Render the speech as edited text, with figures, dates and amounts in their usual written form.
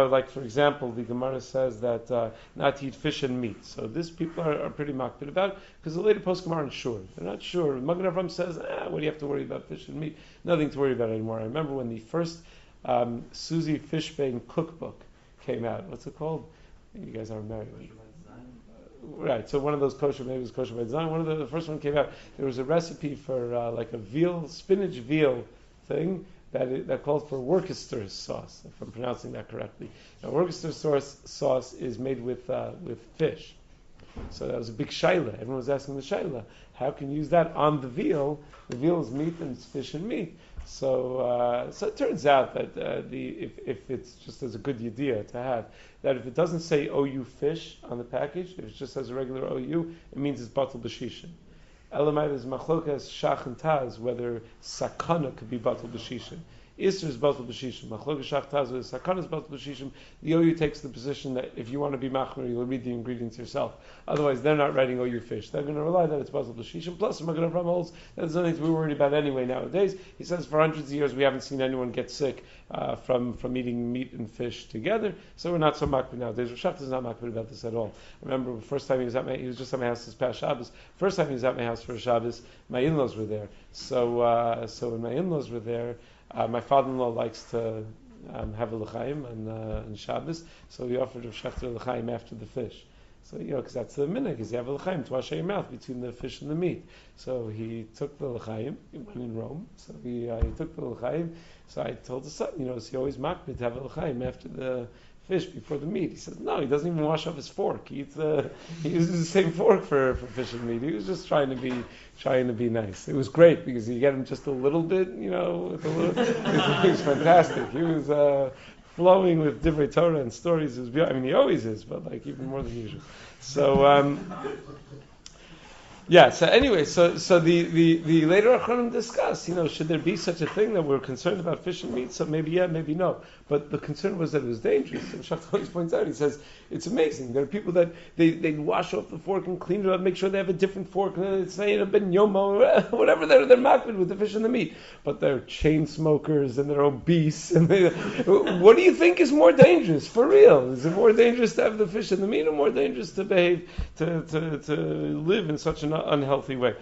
like for example, the Gemara says that not to eat fish and meat. So this people are pretty makpid about, because the later poskim aren't sure. They're not sure. Magen Avraham says, what do you have to worry about fish and meat? Nothing to worry about anymore. I remember when the first Susie Fishbane cookbook came out. What's it called? You guys aren't married. Right, so one of those kosher, maybe it was kosher by design. One of the first one came out. There was a recipe for like a spinach veal thing that called for Worcester sauce, if I'm pronouncing that correctly. Now, Worcester sauce is made with fish. So that was a big shaila. Everyone was asking the shaila, how can you use that on the veal? The veal is meat and it's fish and meat. So it turns out that if it's just as a good idea to have, that if it doesn't say OU fish on the package, if it just says a regular OU, it means it's batal b'shishin. Elamite is machlokas shach and taz, whether sakana could be batal b'shishin. Isser is batal b'shishim. Machlokas shach taz, whether sakana is batal b'shishim. The OU takes the position that if you want to be machmer, you'll read the ingredients yourself. Otherwise, they're not writing OU fish. They're going to rely that it's batal b'shishim. Plus, Magen Avraham holds that there's nothing to be worried about anyway nowadays. He says for hundreds of years we haven't seen anyone get sick from eating meat and fish together, so we're not so makpid nowadays. Rav Schachter is not makpid about this at all. I remember the first time he was just at my house this past Shabbos. First time he was at my house for a Shabbos, my in-laws were there. So when my in-laws were there, my father-in-law likes to have a l'chaim on Shabbos, so he offered Rav Schachter a l'chaim after the fish. So, because that's the minhag, is you have a l'chaim to wash your mouth between the fish and the meat. So he took the l'chaim, he went in Rome, so he took the l'chaim. So I told the son, is he always makpid to have a l'chaim after the fish before the meat? He says, no, he doesn't even wash off his fork. He uses the same fork for fish and meat. He was just trying to be nice. It was great because you get him just a little bit, with a little. It was fantastic. He was flowing with divrei Torah and stories. He always is, but like even more than usual. So. So anyway, so the later Achronim discuss, should there be such a thing that we're concerned about fish and meat? So maybe yeah, maybe no. But the concern was that it was dangerous. And Schachter always points out, he says, it's amazing. There are people that they wash off the fork and clean it up, make sure they have a different fork, and it's a ben yomo, whatever they're makpid with the fish and the meat. But they're chain smokers and they're obese. And what do you think is more dangerous? For real? Is it more dangerous to have the fish and the meat, or more dangerous to behave, to live in such an unhealthy way?